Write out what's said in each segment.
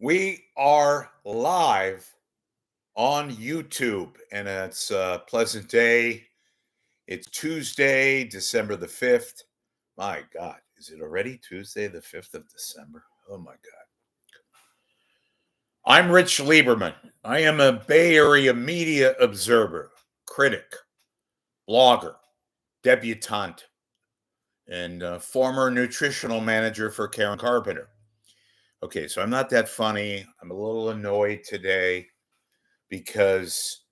We are live on YouTube, and it's a pleasant day. It's Tuesday, December the 5th. My God, is it already Tuesday, the 5th of December? Oh my God. I'm Rich Lieberman. I am a Bay Area media observer, critic, blogger, debutante, and former nutritional manager for Karen Carpenter. Okay, so I'm not that funny. I'm a little annoyed today because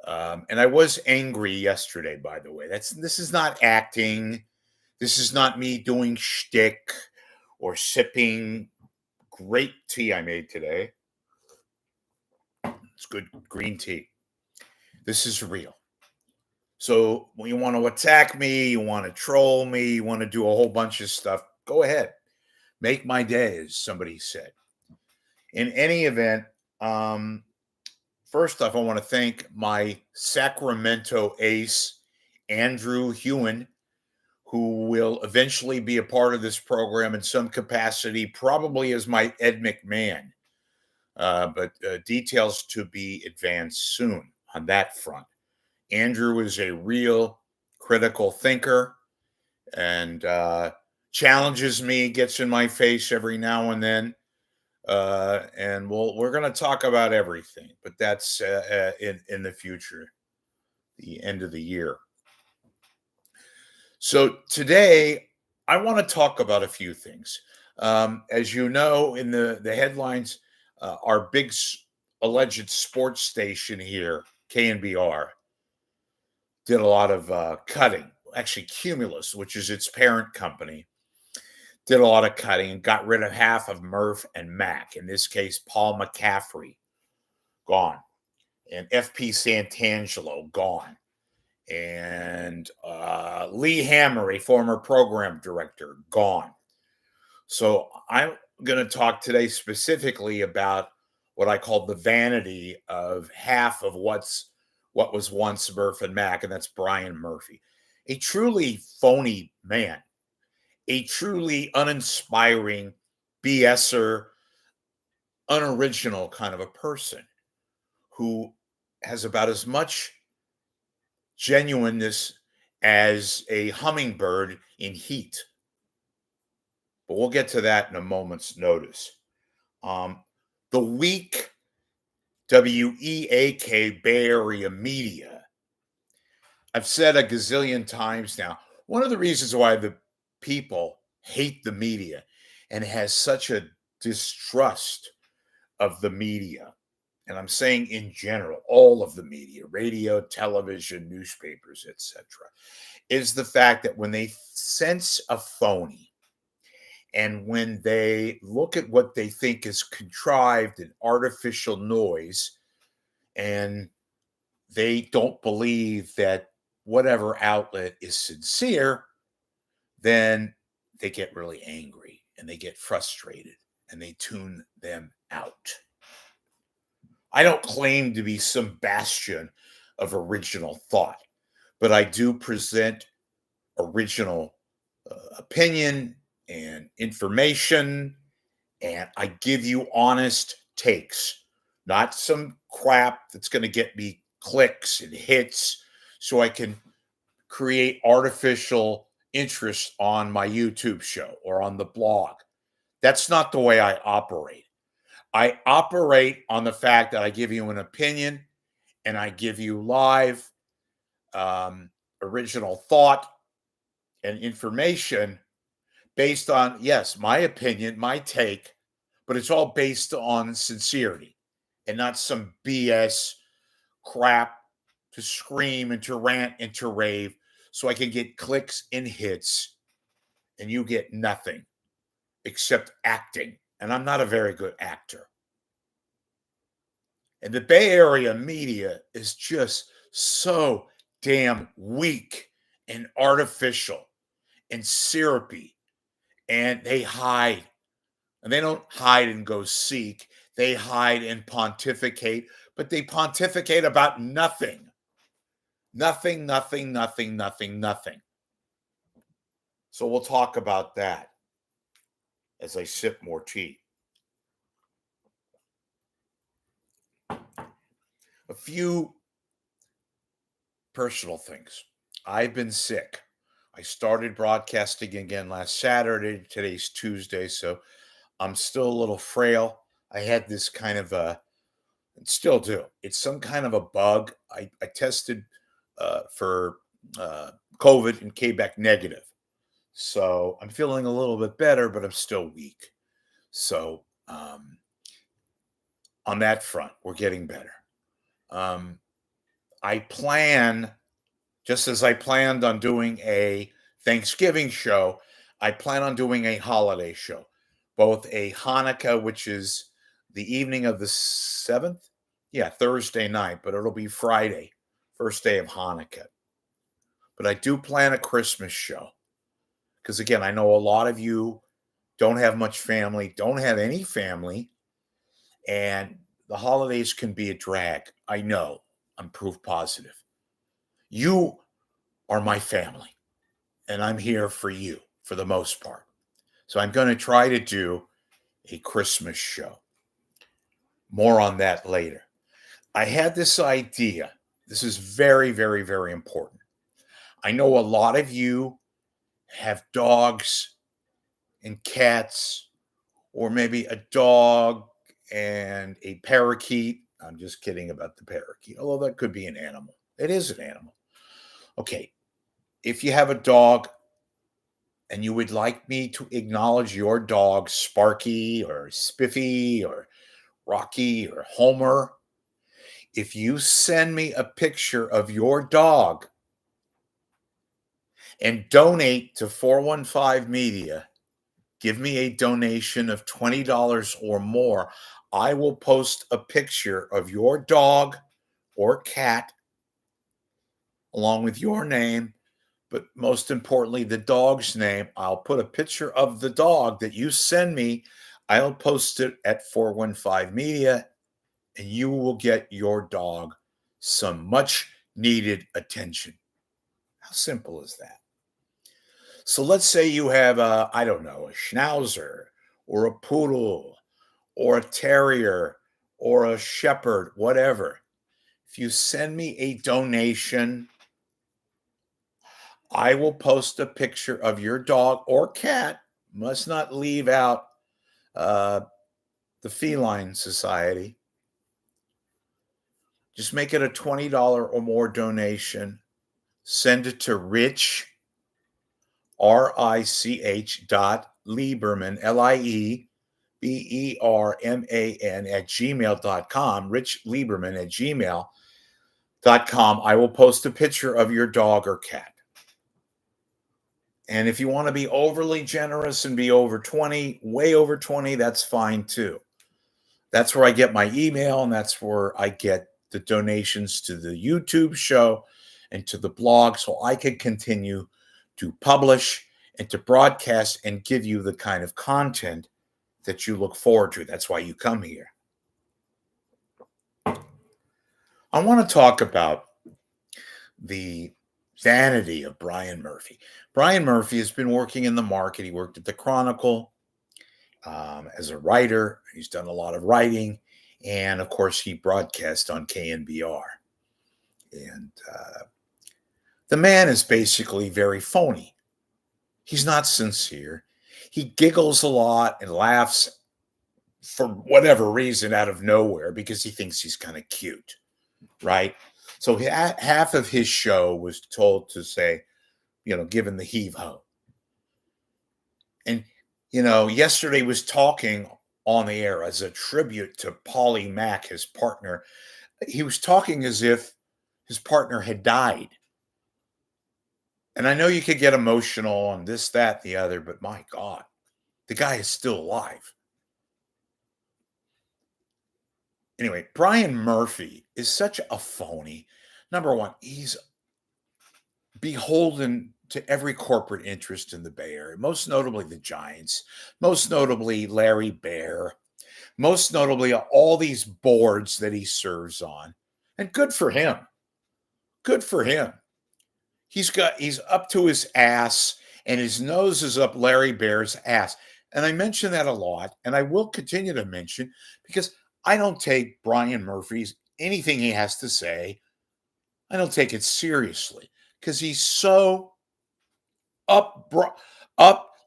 and I was angry yesterday, by the way. This is not acting. This is not me doing shtick or sipping great tea I made today. It's good green tea. This is real. So when you want to attack me, you want to troll me, you want to do a whole bunch of stuff, go ahead. Make my day, as somebody said. In any event, first off, I want to thank my Sacramento ace, Andrew Hewen, who will eventually be a part of this program in some capacity, probably as my Ed McMahon. But details to be advanced soon on that front. Andrew is a real critical thinker and challenges me, gets in my face every now and then. And we're going to talk about everything, but that's in the future, the end of the year. So today, I want to talk about a few things. As you know, in the headlines, our big alleged sports station here, KNBR, did a lot of cutting. Actually, Cumulus, which is its parent company, did a lot of cutting and got rid of half of Murph and Mac. In this case, Paul McCaffrey, gone. And FP Santangelo, gone. And Lee Hammer, a former program director, gone. So I'm going to talk today specifically about what I call the vanity of half of what was once Murph and Mac, and that's Brian Murphy. A truly phony man, a truly uninspiring BSer, unoriginal kind of a person who has about as much genuineness as a hummingbird in heat. But we'll get to that in a moment's notice. The weak WEAK Bay Area media. I've said a gazillion times now, one of the reasons why the people hate the media and has such a distrust of the media, and I'm saying in general, all of the media, radio, television, newspapers, etc., is the fact that when they sense a phony and when they look at what they think is contrived and artificial noise, and they don't believe that whatever outlet is sincere, then they get really angry and they get frustrated and they tune them out. I don't claim to be some bastion of original thought, but I do present original opinion and information, and I give you honest takes, not some crap that's going to get me clicks and hits so I can create artificial interest on my YouTube show or on the blog. That's not the way I operate. I operate on the fact that I give you an opinion and I give you live original thought and information based on, yes, my opinion, my take, but it's all based on sincerity and not some BS crap to scream and to rant and to rave so I can get clicks and hits and you get nothing except acting. And I'm not a very good actor. And the Bay Area media is just so damn weak and artificial and syrupy. And they hide. And they don't hide and go seek. They hide and pontificate, but they pontificate about nothing. Nothing, nothing, nothing, nothing, nothing. So we'll talk about that as I sip more tea. A few personal things. I've been sick. I started broadcasting again last Saturday. Today's Tuesday, so I'm still a little frail. I had this kind of still do. It's some kind of a bug. I tested for COVID and came back negative. So I'm feeling a little bit better, but I'm still weak. So on that front, we're getting better. I plan, just as I planned on doing a Thanksgiving show, I plan on doing a holiday show, both a Hanukkah, which is the evening of the 7th. Yeah, Thursday night, but it'll be Friday, first day of Hanukkah. But I do plan a Christmas show because, again, I know a lot of you don't have much family, don't have any family, and the holidays can be a drag. I know. I'm proof positive. You are my family, and I'm here for you for the most part. So I'm going to try to do a Christmas show. More on that later. I had this idea. This is very, very, very important. I know a lot of you have dogs and cats, or maybe a dog and a parakeet. I'm just kidding about the parakeet, although that could be an animal. It is an animal. Okay, if you have a dog and you would like me to acknowledge your dog, Sparky or Spiffy or Rocky or Homer, if you send me a picture of your dog and donate to 415 Media, give me a donation of $20 or more, I will post a picture of your dog or cat along with your name, but most importantly, the dog's name. I'll put a picture of the dog that you send me. I'll post it at 415 Media, and you will get your dog some much needed attention. How simple is that? So let's say you have I don't know, a schnauzer or a poodle or a terrier or a shepherd, whatever. If you send me a donation, I will post a picture of your dog or cat. Must not leave out uh, the Feline Society. Just make it a $20 or more donation. Send it to Rich, RICH Lieberman, LIEBERMAN at gmail.com, Rich Lieberman at gmail.com. I will post a picture of your dog or cat. And if you want to be overly generous and be over 20, way over 20, that's fine too. That's where I get my email, and that's where I get the donations to the YouTube show and to the blog, so I can continue to publish and to broadcast and give you the kind of content that you look forward to. That's why you come here. I want to talk about the vanity of Brian Murphy. Brian Murphy has been working in the market. He worked at the Chronicle as a writer. He's done a lot of writing. And of course, he broadcast on KNBR. And the man is basically very phony. He's not sincere. He giggles a lot and laughs for whatever reason out of nowhere because he thinks he's kind of cute, right? So half of his show was told to say, given the heave-ho. And, yesterday was talking on the air as a tribute to Paulie Mack, his partner. He was talking as if his partner had died. And I know you could get emotional on this, that, the other, but my God, the guy is still alive. Anyway, Brian Murphy is such a phony. Number one, he's beholden to every corporate interest in the Bay Area, most notably the Giants, most notably Larry Baer, most notably all these boards that he serves on. And good for him. Good for him. He's up to his ass, and his nose is up Larry Baer's ass. And I mention that a lot, and I will continue to mention because I don't take Brian Murphy's anything he has to say, I don't take it seriously because he's so up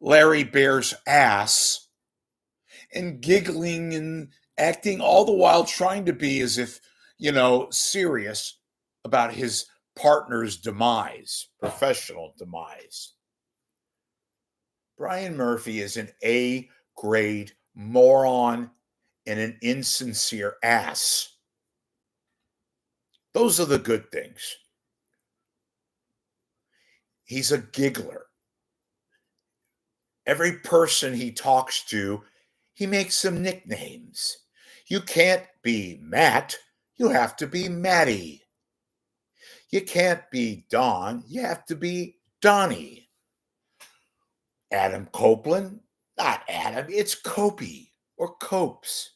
Larry Bear's ass and giggling and acting all the while trying to be as if, serious about his partner's demise, professional demise. Brian Murphy is an A grade moron and an insincere ass. Those are the good things. He's a giggler. Every person he talks to, he makes some nicknames. You can't be Matt, you have to be Matty. You can't be Don, you have to be Donnie. Adam Copeland, not Adam, it's Copey or Copes.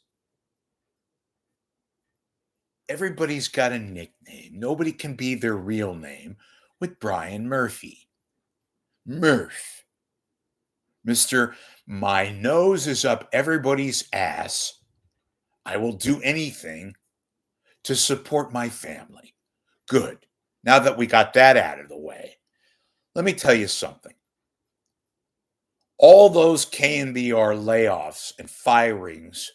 Everybody's got a nickname. Nobody can be their real name with Brian Murphy. Murph. Mr. My nose is up everybody's ass. I will do anything to support my family. Good. Now that we got that out of the way, let me tell you something. All those KNBR layoffs and firings,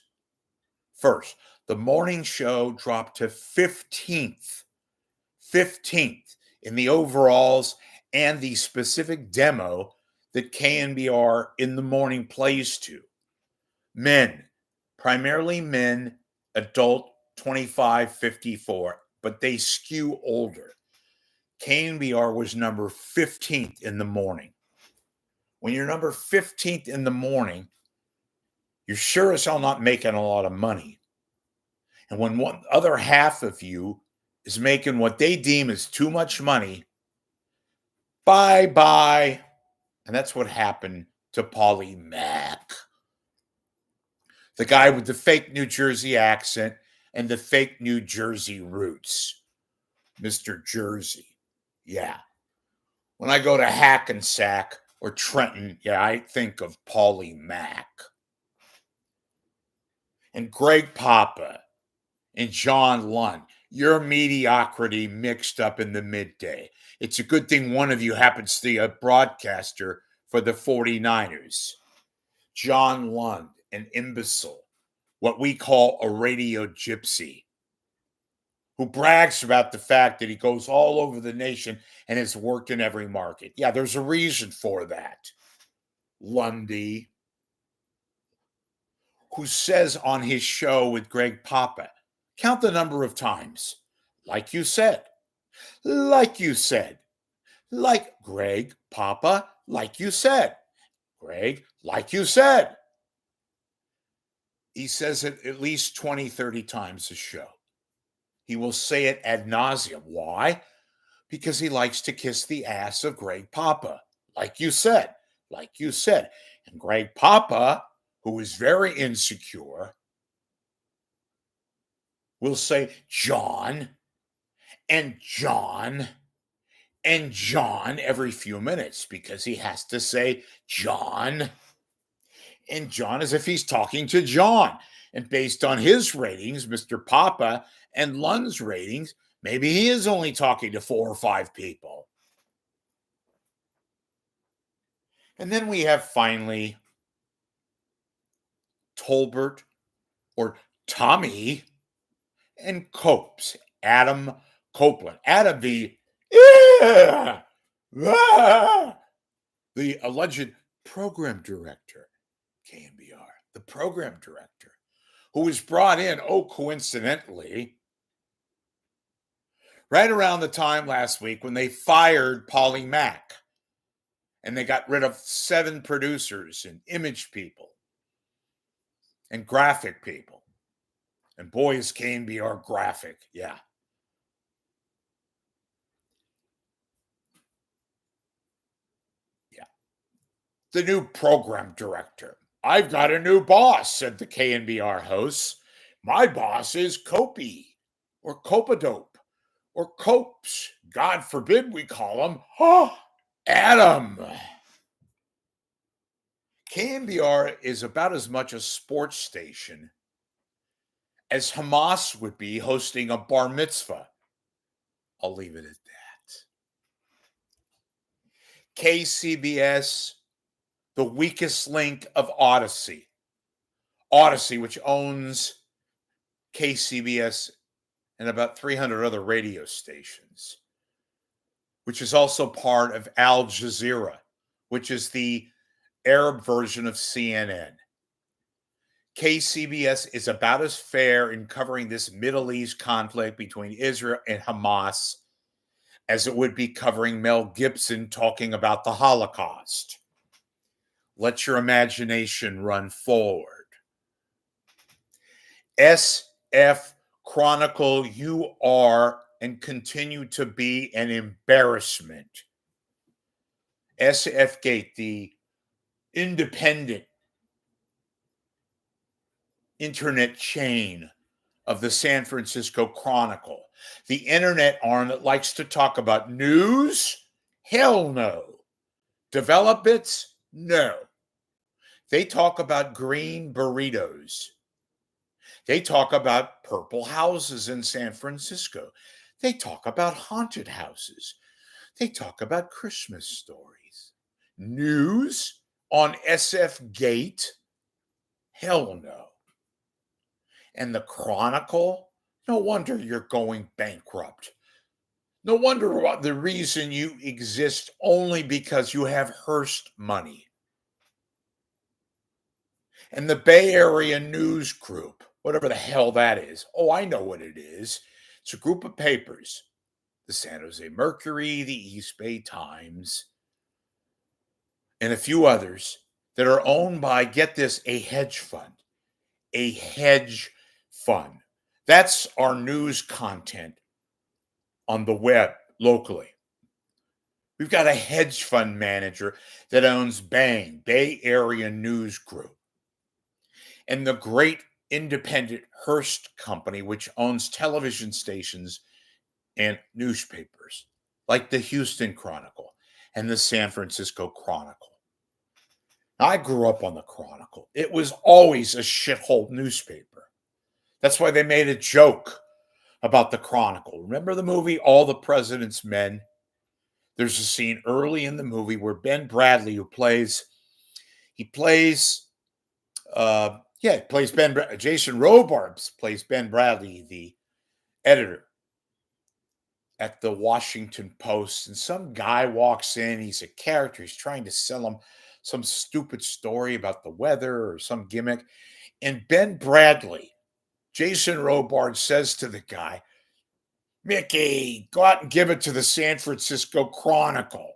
first, the morning show dropped to 15th in the overalls and the specific demo that KNBR in the morning plays to. Men, primarily men, adult 25-54, but they skew older. KNBR was number 15th in the morning. When you're number 15th in the morning, you're sure as hell not making a lot of money. And when one other half of you is making what they deem as too much money, bye-bye. And that's what happened to Paulie Mack. The guy with the fake New Jersey accent and the fake New Jersey roots. Mr. Jersey. Yeah. When I go to Hackensack or Trenton, I think of Paulie Mack. And Greg Papa and John Lund. Your mediocrity mixed up in the midday. It's a good thing one of you happens to be a broadcaster for the 49ers. John Lund, an imbecile, what we call a radio gypsy, who brags about the fact that he goes all over the nation and has worked in every market. Yeah, there's a reason for that. Lundy, who says on his show with Greg Papa, count the number of times, like you said, like Greg Papa, like you said, Greg, like you said. He says it at least 20, 30 times a show. He will say it ad nauseum. Why? Because he likes to kiss the ass of Greg Papa. Like you said. And Greg Papa, who is very insecure, will say John and John and John every few minutes because he has to say John and John as if he's talking to John. And based on his ratings, Mr. Papa and Lund's ratings, maybe he is only talking to 4 or 5 people. And then we have finally Tolbert or Tommy and Copes, Adam Copeland. Adam, the alleged program director, KNBR, the program director, who was brought in, coincidentally, right around the time last week when they fired Paulie Mack and they got rid of 7 producers and image people and graphic people. And boy, is KNBR graphic. Yeah. The new program director. I've got a new boss, said the KNBR host. My boss is Copey or Copadope or Copes. God forbid we call him Adam. KNBR is about as much a sports station as Hamas would be hosting a bar mitzvah. I'll leave it at that. KCBS, the weakest link of Odyssey. Odyssey, which owns KCBS and about 300 other radio stations, which is also part of Al Jazeera, which is the Arab version of CNN. KCBS is about as fair in covering this Middle East conflict between Israel and Hamas as it would be covering Mel Gibson talking about the Holocaust. Let your imagination run forward. SF Chronicle, you are and continue to be an embarrassment. SF Gate, the independent internet chain of the San Francisco Chronicle, the internet arm that likes to talk about news? Hell no. Developments? No. They talk about green burritos. They talk about purple houses in San Francisco. They talk about haunted houses. They talk about Christmas stories. News on SF Gate? Hell no. And the Chronicle? No wonder you're going bankrupt. No wonder the reason you exist only because you have Hearst money. And the Bay Area News Group, whatever the hell that is. Oh, I know what it is. It's a group of papers. The San Jose Mercury, the East Bay Times, and a few others that are owned by, get this, a hedge fund. A hedge fund. That's our news content on the web locally. We've got a hedge fund manager that owns Bang, Bay Area News Group, and the great independent Hearst Company, which owns television stations and newspapers like the Houston Chronicle and the San Francisco Chronicle. I grew up on the Chronicle. It was always a shithole newspaper. That's why they made a joke about the Chronicle. Remember the movie All the President's Men? There's a scene early in the movie where Ben Bradley, who plays Jason Robards plays Ben Bradley, the editor at the Washington Post, and some guy walks in. He's a character. He's trying to sell him some stupid story about the weather or some gimmick. And Ben Bradley, Jason Robards, says to the guy, "Mickey, go out and give it to the San Francisco Chronicle."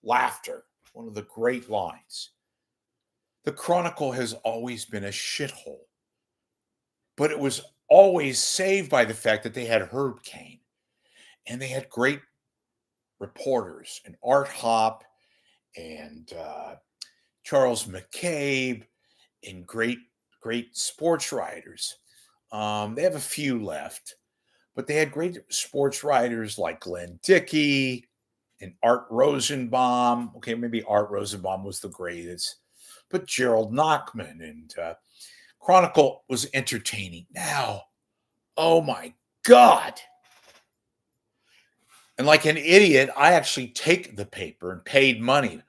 Laughter, one of the great lines. The Chronicle has always been a shithole, but it was always saved by the fact that they had Herb Caen, and they had great reporters, and Art Hoppe, and Charles McCabe, and great sports writers. They have a few left, but they had great sports writers like Glenn Dickey and Art Rosenbaum. Okay, maybe Art Rosenbaum was the greatest, but Gerald Nachman, and Chronicle was entertaining. Now, oh my God. And like an idiot, I actually take the paper and paid money.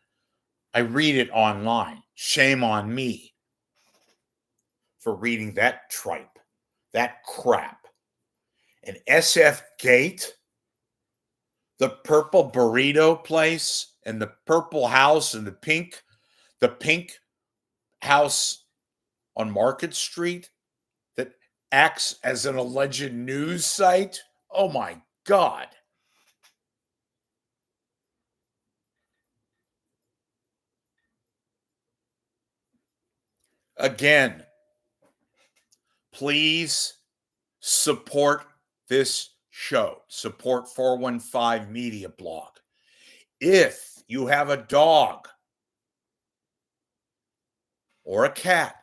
I read it online. Shame on me for reading that tripe, that crap. And SF Gate, the purple burrito place, and the purple house, and the pink house on Market Street that acts as an alleged news site. Oh my God. Again, please support this show. Support 415 Media Blog. If you have a dog or a cat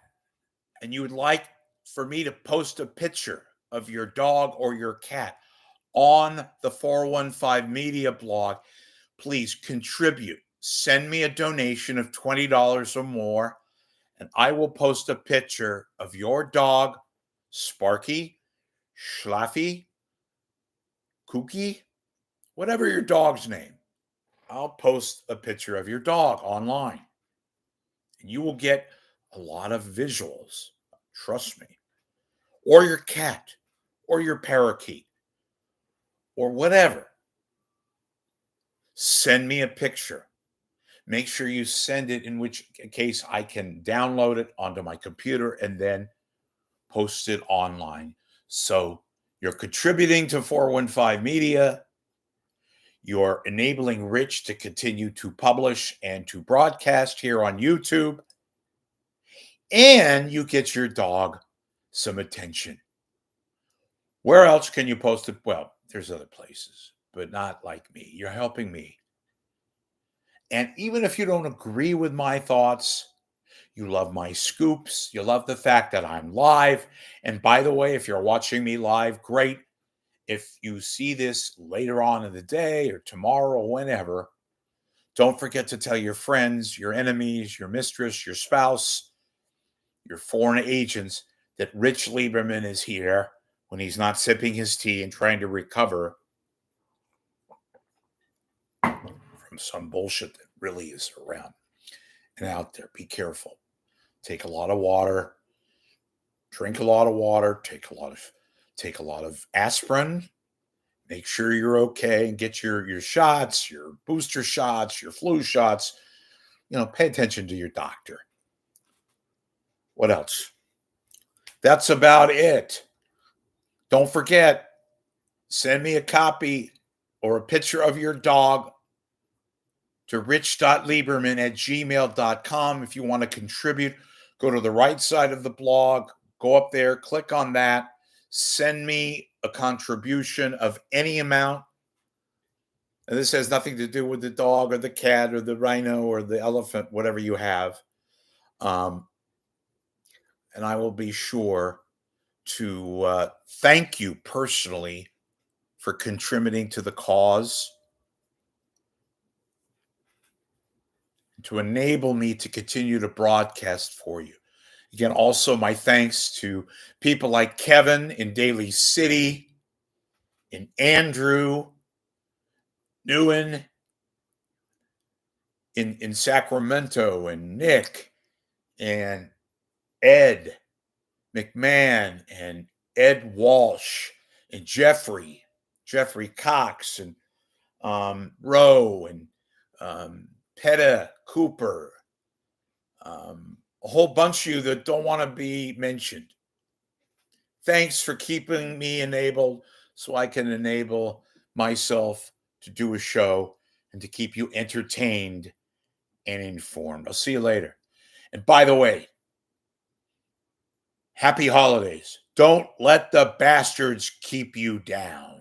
and you would like for me to post a picture of your dog or your cat on the 415 Media Blog, please contribute. Send me a donation of $20 or more, and I will post a picture of your dog, Sparky, Schlaffy, Kooky, whatever your dog's name. I'll post a picture of your dog online. And you will get a lot of visuals. Trust me. Or your cat, or your parakeet, or whatever. Send me a picture. Make sure you send it, in which case I can download it onto my computer and then post it online. So you're contributing to 415 Media. You're enabling Rich to continue to publish and to broadcast here on YouTube. And you get your dog some attention. Where else can you post it? Well, there's other places, but not like me. You're helping me. And even if you don't agree with my thoughts, you love my scoops, you love the fact that I'm live. And by the way, if you're watching me live, great. If you see this later on in the day or tomorrow or whenever, don't forget to tell your friends, your enemies, your mistress, your spouse, your foreign agents that Rich Lieberman is here when he's not sipping his tea and trying to recover from some bullshit that really is around and out there. Be careful. Take a lot of water. Drink a lot of water. Take a lot of aspirin. Make sure you're okay and get your shots, your booster shots, your flu shots. Pay attention to your doctor. What else? That's about it. Don't forget, send me a copy or a picture of your dog to rich.lieberman@gmail.com. If you want to contribute, go to the right side of the blog, go up there, click on that, send me a contribution of any amount. And this has nothing to do with the dog or the cat or the rhino or the elephant, whatever you have. And I will be sure to thank you personally for contributing to the cause, to enable me to continue to broadcast for you. Again, also my thanks to people like Kevin in Daly City, in Andrew, Newen, in Sacramento, and Nick, and Ed McMahon, and Ed Walsh, and Jeffrey Cox, and Rowe, and Petta Cooper, a whole bunch of you that don't want to be mentioned. Thanks for keeping me enabled so I can enable myself to do a show and to keep you entertained and informed. I'll see you later. And by the way, happy holidays. Don't let the bastards keep you down.